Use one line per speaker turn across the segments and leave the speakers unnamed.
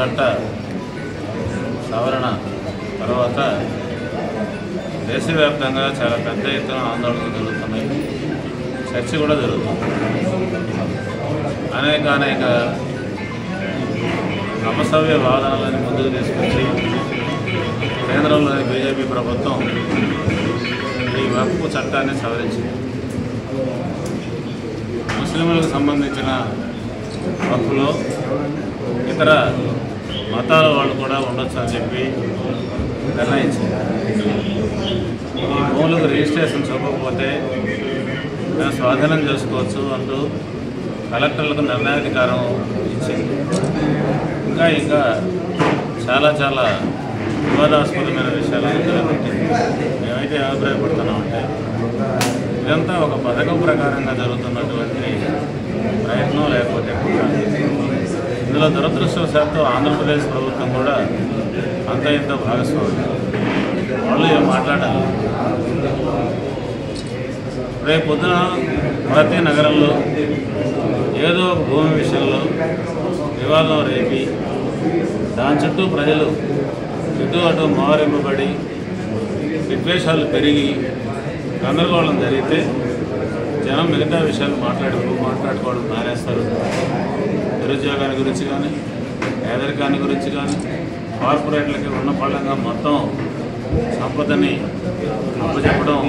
చట్ట సవరణ తర్వాత దేశవ్యాప్తంగా చాలా పెద్ద ఎత్తున ఆందోళనలు జరుగుతున్నాయి, చర్చ కూడా జరుగుతుంది. అనేక అపసవ్య వాదనలను ముందుకు తీసుకొచ్చి కేంద్రంలోని బీజేపీ ప్రభుత్వం ఈ వక్ఫ్ చట్టాన్ని సవరించింది. ముస్లింలకు సంబంధించిన వక్ఫ్లో ఇతర మతాల వాళ్ళు కూడా ఉండొచ్చు అని చెప్పి నిర్ణయించింది. ఈ భూములకు రిజిస్ట్రేషన్ చూపకపోతే మేము స్వాధీనం చేసుకోవచ్చు అంటూ కలెక్టర్లకు నిర్ణయాధికారం ఇచ్చింది. ఇంకా చాలా వివాదాస్పదమైన విషయాలను నిలబెట్టింది. మేమైతే అభిప్రాయపడుతున్నామంటే ఇదంతా ఒక పథకం ప్రకారంగా జరుగుతున్నటువంటి ప్రయత్నం, లేకపోతే ఇందులో దురదృష్టవశాత్తు ఆంధ్రప్రదేశ్ ప్రభుత్వం కూడా అంత ఇంత భాగస్వామి. వాళ్ళు ఏం మాట్లాడాలి? రేపు పొద్దున ప్రతి నగరంలో ఏదో ఒక భూమి విషయంలో వివాదం రేపి దాని చుట్టూ ప్రజలు ఇటు అటు మోహరింపబడి విద్వేషాలు పెరిగి గందరగోళం జరిగితే జనం మిగతా విషయాలు మాట్లాడుకోవడం మానేస్తారు. నిరుద్యోగాన్ని గురించి కానీ, పేదరికాన్ని గురించి కానీ, కార్పొరేట్లకి ఉన్న పళ్ళంగా మొత్తం సంపదని అప్పచెప్పడం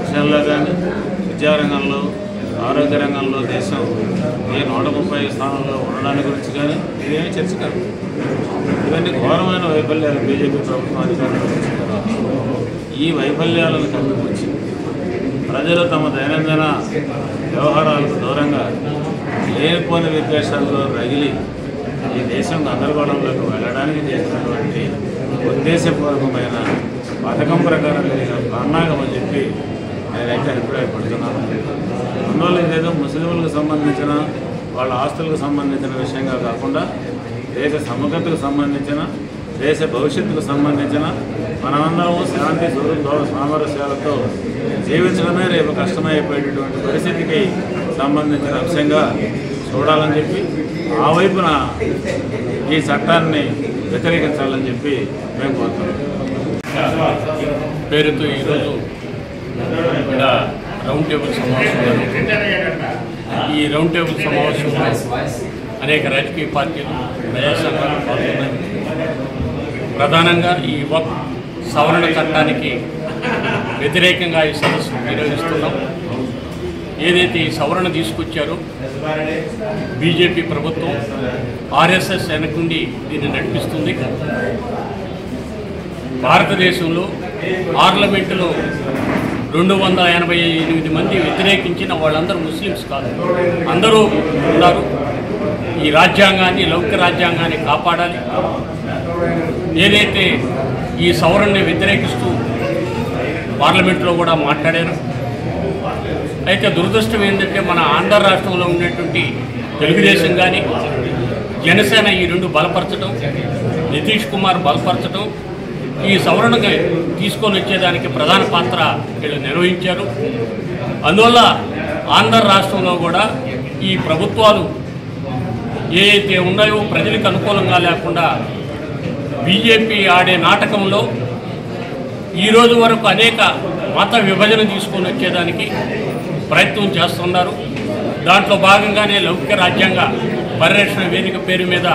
విషయంలో కానీ, విద్యారంగంలో, ఆరోగ్య రంగంలో దేశం ఏ 130 స్థానంలో ఉండడానికి గురించి కానీ ఇదేమీ చర్చ కాదు. ఇవన్నీ ఘోరమైన వైఫల్యాలు బీజేపీ ప్రభుత్వం అధికారంలో వచ్చిన తర్వాత. ఈ వైఫల్యాలను కప్పిపుచ్చి ప్రజలు తమ దైనందిన వ్యవహారాలకు దూరంగా లేనిపోని విద్వేషాల్లో రగిలి ఈ దేశం గందరగోళంలోకి వెళ్ళడానికి చేసినటువంటి ఉద్దేశపూర్వకమైన పథకం ప్రకారం జరిగిన పన్నాగం అని చెప్పి నేనైతే అభిప్రాయపడుతున్నాను. అందువల్ల ఇదేదో ముస్లింలకు సంబంధించిన వాళ్ళ ఆస్తులకు సంబంధించిన విషయంగా కాకుండా దేశ సమగ్రతకు సంబంధించిన, దేశ భవిష్యత్తుకు సంబంధించిన, మనమందరము శాంతి సామరస్యాలతో జీవించడమే రేపు కష్టమైపోయేటటువంటి పరిస్థితికి సంబంధించిన అంశంగా చూడాలని చెప్పి ఆ వైపున ఈ చట్టాన్ని వ్యతిరేకించాలని చెప్పి మేము కోరుతున్నాం.
పేరుతో ఈరోజు ఇక్కడ రౌండ్ టేబుల్ సమావేశం. ఈ రౌండ్ టేబుల్ సమావేశంలో అనేక రాజకీయ పార్టీలు, ప్రజా సంఘాలు పాల్గొన్నాయి. ప్రధానంగా ఈ వక్ఫ్ సవరణ చట్టానికి వ్యతిరేకంగా ఈ సదస్సు నిర్వహిస్తున్నాం. ఏదైతే ఈ సవరణ తీసుకొచ్చారో బీజేపీ ప్రభుత్వం, ఆర్ఎస్ఎస్ వెనకుండి దీన్ని నడిపిస్తుంది. భారతదేశంలో పార్లమెంటులో 288 మంది వ్యతిరేకించిన వాళ్ళందరూ ముస్లిమ్స్ కాదు, అందరూ ఉన్నారు. ఈ రాజ్యాంగాన్ని, లౌకిక రాజ్యాంగాన్ని కాపాడాలి. ఏదైతే ఈ సవరణని వ్యతిరేకిస్తూ పార్లమెంట్లో కూడా మాట్లాడారు. అయితే దురదృష్టం ఏంటంటే మన ఆంధ్ర రాష్ట్రంలో ఉన్నటువంటి తెలుగుదేశం కానీ, జనసేన ఈ రెండు బలపరచడం, నితీష్ కుమార్ బలపరచడం, ఈ సవరణగా తీసుకొని వచ్చేదానికి ప్రధాన పాత్ర వీళ్ళు నిర్వహించారు. అందువల్ల ఆంధ్ర రాష్ట్రంలో కూడా ఈ ప్రభుత్వాలు ఏవైతే ఉన్నాయో ప్రజలకు అనుకూలంగా లేకుండా బీజేపీ ఆడే నాటకంలో ఈరోజు వరకు అనేక మత విభజన తీసుకొని వచ్చేదానికి ప్రయత్నం చేస్తున్నారు. దాంట్లో భాగంగానే లౌకిక రాజ్యాంగ పరిరక్షణ వేదిక పేరు మీద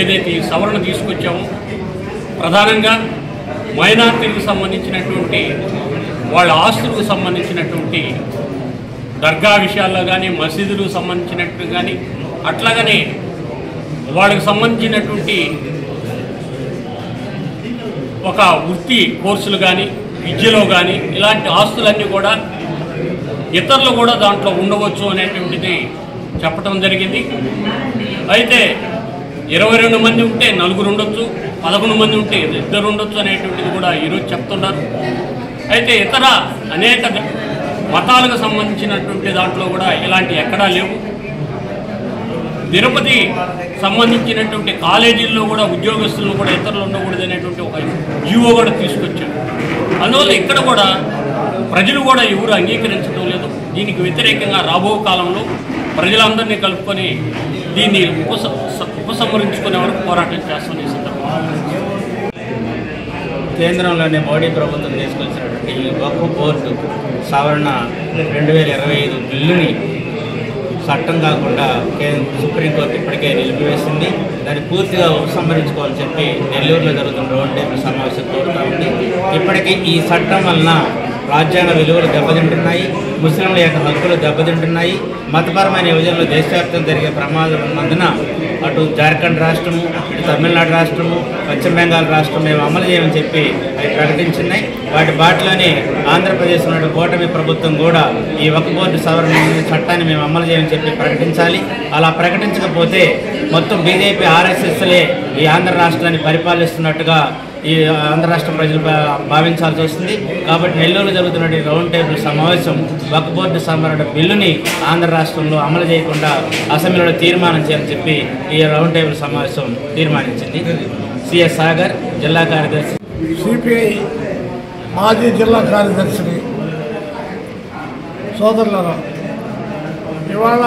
ఏదైతే ఈ సవరణ తీసుకొచ్చామో ప్రధానంగా మైనార్టీలకు సంబంధించినటువంటి వాళ్ళ ఆస్తులకు సంబంధించినటువంటి దర్గా విషయాల్లో కానీ, మసీదులకు సంబంధించినట్టు కానీ, అట్లాగనే వాళ్ళకి సంబంధించినటువంటి ఒక వృత్తి కోర్సులు కానీ, విద్యలో కానీ ఇలాంటి ఆస్తులన్నీ కూడా ఇతరులు కూడా దాంట్లో ఉండవచ్చు అనేటువంటిది చెప్పడం జరిగింది. అయితే 22 మంది ఉంటే నలుగురు ఉండొచ్చు, 11 మంది ఉంటే 2 ఉండొచ్చు అనేటువంటిది కూడా ఈరోజు చెప్తున్నారు. అయితే ఇతర అనేక మతాలకు సంబంధించినటువంటి దాంట్లో కూడా ఇలాంటి ఎక్కడా లేవు. తిరుపతి సంబంధించినటువంటి కాలేజీల్లో కూడా ఉద్యోగస్తులను కూడా ఇతరులు ఉండకూడదు అనేటువంటి ఒక జీవో కూడా తీసుకొచ్చారు. అందువల్ల ఇక్కడ కూడా ప్రజలు కూడా ఎవరు అంగీకరించడం లేదు. దీనికి వ్యతిరేకంగా రాబో కాలంలో ప్రజలందరినీ కలుపుకొని దీన్ని ఉపసంహరించుకునే వరకు పోరాటం చేస్తాం. ఈ సందర్భంగా
కేంద్రంలోని మోడీ ప్రభుత్వం తీసుకొచ్చినటువంటి వక్ఫ్ బోర్డు సవరణ 2025 బిల్లుని చట్టం కాకుండా సుప్రీంకోర్టు ఇప్పటికే నిలిపివేసింది. దాన్ని పూర్తిగా ఉపసంహరించుకోవాలని చెప్పి నెల్లూరులో జరుగుతున్న రౌండ్ టేబుల్ సమావేశం కోరుతూ ఉంది. ఇప్పటికీ ఈ చట్టం వలన రాజ్యాంగ విలువలు దెబ్బతింటున్నాయి, ముస్లింల యొక్క హక్కులు దెబ్బతింటున్నాయి, మతపరమైన యువజనలు దేశవ్యాప్తంగా జరిగే ప్రమాదం ఉన్నందున అటు జార్ఖండ్ రాష్ట్రము, ఇటు తమిళనాడు రాష్ట్రము, పశ్చిమ బెంగాల్ రాష్ట్రం మేము అమలు చేయమని చెప్పి అవి ప్రకటించున్నాయి. వాటి బాటలోనే ఆంధ్రప్రదేశ్లో కూటమి ప్రభుత్వం కూడా ఈ వక్ఫ్ బోర్డు సవరణ చట్టాన్ని మేము అమలు చేయమని చెప్పి ప్రకటించాలి. అలా ప్రకటించకపోతే మొత్తం బీజేపీ ఆర్ఎస్ఎస్లే ఈ ఆంధ్ర రాష్ట్రాన్ని పరిపాలిస్తున్నట్టుగా ఈ ఆంధ్ర రాష్ట్ర ప్రజలు భావించాల్సి వస్తుంది. కాబట్టి నెల్లూరులో జరుగుతున్న రౌండ్ టేబుల్ సమావేశం వక్ఫ్ బోర్డు సవరణ బిల్లుని ఆంధ్ర రాష్ట్రంలో అమలు చేయకుండా అసెంబ్లీలో తీర్మానం చేయాలని చెప్పి ఈ రౌండ్ టేబుల్ సమావేశం తీర్మానించింది. సిఎస్ సాగర్, జిల్లా కార్యదర్శి.
సిపిఐ మాజీ జిల్లా కార్యదర్శిని సోదరులను, ఇవాళ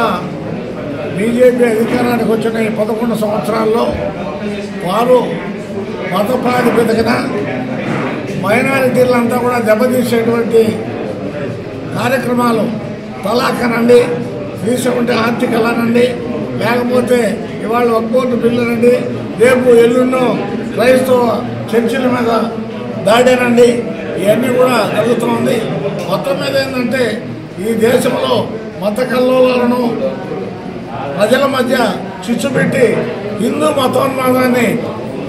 బీజేపీ అధికారానికి వచ్చిన ఈ 11 సంవత్సరాల్లో వారు మత ప్రాతిపదికన మైనారిటీలంతా కూడా దెబ్బతీసేటువంటి కార్యక్రమాలు తలాఖనండి, తీసుకుంటే ఆర్టికల్ అనండి, లేకపోతే ఇవాళ వక్ఫ్ బోర్డు బిల్లు అనండి, రేపు ఎల్లున్నో క్రైస్తవ చర్చిల మీద దాడేనండి, ఇవన్నీ కూడా జరుగుతుంది. మొత్తం మీద ఏంటంటే ఈ దేశంలో మత కల్లోలాలను ప్రజల మధ్య చిచ్చు పెట్టి హిందూ మతోన్మాదాన్ని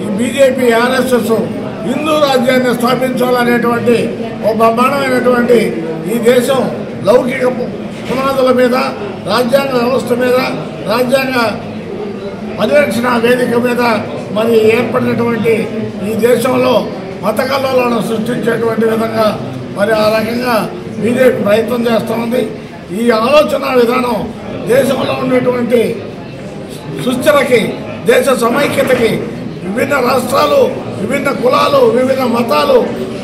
ఈ బీజేపీ ఆర్ఎస్ఎస్ హిందూ రాజ్యాన్ని స్థాపించాలనేటువంటి ఒక బ్రహ్మాండమైనటువంటి ఈ దేశం లౌకిక పునాదుల మీద, రాజ్యాంగ వ్యవస్థ మీద, రాజ్యాంగ పరిరక్షణ వేదిక మీద మరి ఏర్పడినటువంటి ఈ దేశంలో మత కల్లోలను సృష్టించేటువంటి విధంగా మరి ఆ రకంగా బీజేపీ ప్రయత్నం చేస్తూ ఉంది. ఈ ఆలోచన విధానం దేశంలో ఉన్నటువంటి సుస్థిరకి, దేశ సమైక్యతకి, విభిన్న రాష్ట్రాలు, విభిన్న కులాలు, విభిన్న మతాలు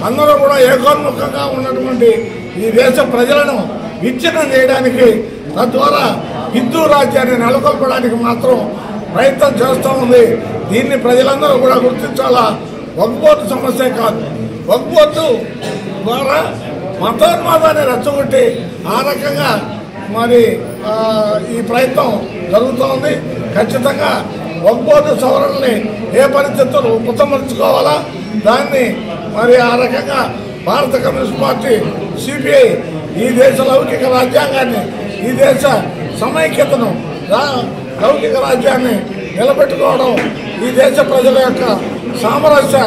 అందరూ కూడా ఏకోన్ముఖంగా ఉన్నటువంటి ఈ దేశ ప్రజలను విచ్ఛిన్నం చేయడానికి, తద్వారా హిందూ రాజ్యాన్ని నెలకొల్పడానికి మాత్రం ప్రయత్నం చేస్తూ ఉంది. దీన్ని ప్రజలందరూ కూడా గుర్తించాలా. వక్ఫ్ బోర్డు సమస్య కాదు, వక్ఫ్ బోర్డు ద్వారా మతోన్మాదాన్ని రెచ్చగొట్టి ఆ రకంగా మరి ఈ ప్రయత్నం జరుగుతూ ఉంది. ఖచ్చితంగా వక్ఫ్ బోర్డు సవరణని ఏ పరిస్థితులు ఉపసంహరించుకోవాలా, దాన్ని మరి ఆ రకంగా భారత కమ్యూనిస్ట్ పార్టీ సిపిఐ ఈ దేశ లౌకిక రాజ్యాంగాన్ని, ఈ దేశ సమైక్యతను, లౌకిక రాజ్యాన్ని నిలబెట్టుకోవడం, ఈ దేశ ప్రజల యొక్క సామరస్య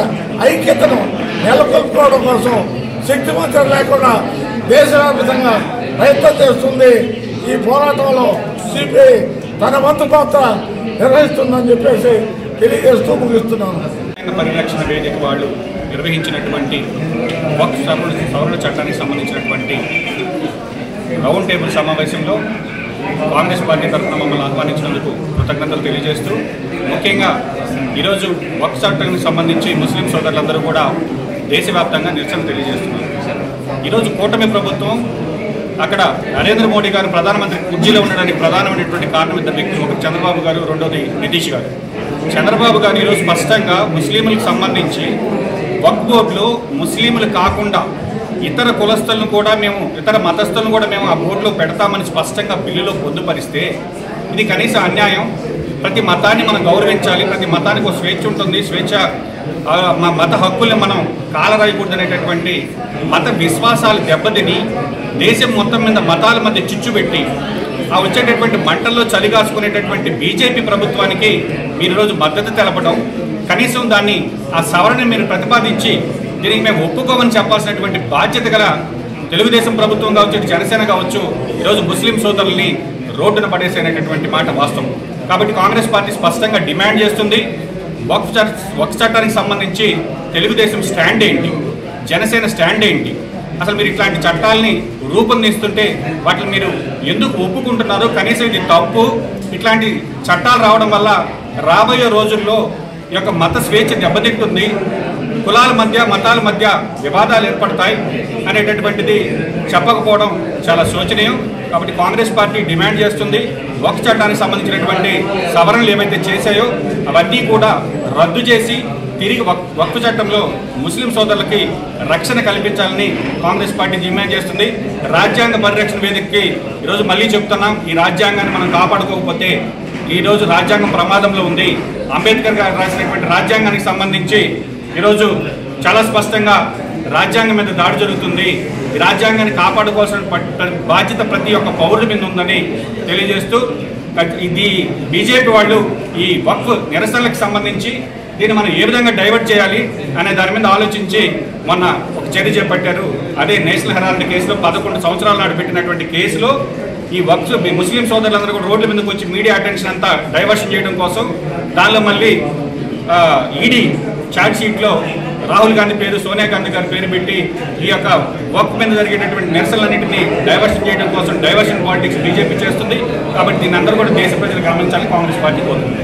ఐక్యతను నెలకొల్పుకోవడం కోసం శక్తివంతం లేకుండా దేశవ్యాప్తంగా ప్రయత్నం చేస్తుంది. ఈ పోరాటంలో సిపిఐ తన వంతు పాత్ర నిర్వహిస్తుందని చెప్పేసి తెలియజేస్తూ ముగిస్తున్నాను.
పరిరక్షణ వేదిక వాళ్ళు నిర్వహించినటువంటి వక్ఫ్ సవరణ చట్టానికి సంబంధించినటువంటి రౌండ్ టేబుల్ సమావేశంలో కాంగ్రెస్ పార్టీ తరఫున మమ్మల్ని ఆహ్వానించినందుకు కృతజ్ఞతలు తెలియజేస్తూ, ముఖ్యంగా ఈరోజు వక్ఫ్ చట్టానికి సంబంధించి ముస్లిం సోదరులందరూ కూడా దేశవ్యాప్తంగా నిరసన తెలియజేస్తున్నారు. ఈరోజు కూటమి ప్రభుత్వం అక్కడ నరేంద్ర మోడీ గారు ప్రధానమంత్రి కుర్చీలో ఉండడానికి ప్రధానమైనటువంటి కారణం ఇద్దరు వ్యక్తులు, ఒకటి చంద్రబాబు గారు, రెండోది నితీష్ గారు. చంద్రబాబు గారు ఈరోజు స్పష్టంగా ముస్లింలకు సంబంధించి వక్ఫ్ బోర్డులో ముస్లింలు కాకుండా ఇతర కులస్తులను కూడా మేము, ఇతర మతస్థులను కూడా మేము ఆ బోర్డులో పెడతామని స్పష్టంగా బిల్లులో పొందుపరిస్తే ఇది కనీస అన్యాయం. ప్రతి మతాన్ని మనం గౌరవించాలి, ప్రతి మతానికి ఒక స్వేచ్ఛ ఉంటుంది, స్వేచ్ఛ మా మత హక్కుల్ని మనం కాలరాయకూడదనేటటువంటి మత విశ్వాసాలు దెబ్బతిని దేశం మొత్తం మీద మతాల మధ్య చిచ్చు పెట్టి ఆ వచ్చేటటువంటి మంటల్లో చలిగాసుకునేటటువంటి బీజేపీ ప్రభుత్వానికి మీరు ఈరోజు మద్దతు తెలపడం, కనీసం దాన్ని ఆ సవరణ మీరు ప్రతిపాదించి దీనికి మేము ఒప్పుకోమని చెప్పాల్సినటువంటి బాధ్యత గల తెలుగుదేశం ప్రభుత్వం కావచ్చు, జనసేన కావచ్చు, ఈరోజు ముస్లిం సోదరుల్ని రోడ్డున పడేసేటటువంటి మాట వాస్తవం. కాబట్టి కాంగ్రెస్ పార్టీ స్పష్టంగా డిమాండ్ చేస్తుంది, వక్ఫ్ చట్టానికి సంబంధించి తెలుగుదేశం స్టాండ్ ఏంటి, జనసేన స్టాండ్ ఏంటి, అసలు మీరు ఇట్లాంటి చట్టాలని రూపొందిస్తుంటే వాటిని మీరు ఎందుకు ఒప్పుకుంటున్నారు, కనీసం ఇది తప్పు, ఇట్లాంటి చట్టాలు రావడం వల్ల రాబోయే రోజుల్లో ఈ యొక్క మత స్వేచ్ఛ దెబ్బతింటుంది, కులాల మధ్య మతాల మధ్య వివాదాలు ఏర్పడతాయి అనేటటువంటిది చెప్పకపోవడం చాలా శోచనీయం. కాబట్టి కాంగ్రెస్ పార్టీ డిమాండ్ చేస్తుంది వక్ఫ్ చట్టానికి సంబంధించినటువంటి సవరణలు ఏవైతే చేశాయో అవన్నీ కూడా రద్దు చేసి తిరిగి వక్ఫ్ చట్టంలో ముస్లిం సోదరులకి రక్షణ కల్పించాలని కాంగ్రెస్ పార్టీ డిమాండ్ చేస్తుంది. రాజ్యాంగ పరిరక్షణ వేదికకి ఈరోజు మళ్ళీ చెప్తున్నాం, ఈ రాజ్యాంగాన్ని మనం కాపాడుకోకపోతే ఈరోజు రాజ్యాంగం ప్రమాదంలో ఉంది. అంబేద్కర్ గారు రాసినటువంటి రాజ్యాంగానికి సంబంధించి ఈరోజు చాలా స్పష్టంగా రాజ్యాంగం మీద దాడి జరుగుతుంది. ఈ రాజ్యాంగాన్ని కాపాడుకోవాల్సిన బాధ్యత ప్రతి ఒక్క పౌరుడి మీద ఉందని తెలియజేస్తూ ఇది బీజేపీ వాళ్ళు ఈ వక్ఫ్ నిరసనలకు సంబంధించి దీన్ని మనం ఏ విధంగా డైవర్ట్ చేయాలి అనే దాని మీద ఆలోచించి మొన్న ఒక చర్య చేపట్టారు. అదే నేషనల్ హెరాల్డ్ కేసులో 11 సంవత్సరాల నాడు పెట్టినటువంటి కేసులో ఈ వక్ఫ్ ముస్లిం సోదరులందరూ కూడా రోడ్ల మీదకి వచ్చి మీడియా అటెన్షన్ అంతా డైవర్షన్ చేయడం కోసం దానిలో మళ్ళీ ఈడీ ఛార్జ్ షీట్లో రాహుల్ గాంధీ పేరు, సోనియా గాంధీ గారి పేరు పెట్టి ఈ యొక్క వక్ఫ్ మీద జరిగేటటువంటి నిరసనలన్నింటినీ డైవర్షన్ చేయడం కోసం డైవర్షన్ పాలిటిక్స్ బీజేపీ చేస్తుంది. కాబట్టి దీన్ని అందరూ కూడా దేశ ప్రజలు గమనించాలని కాంగ్రెస్ పార్టీ కోరుతుంది.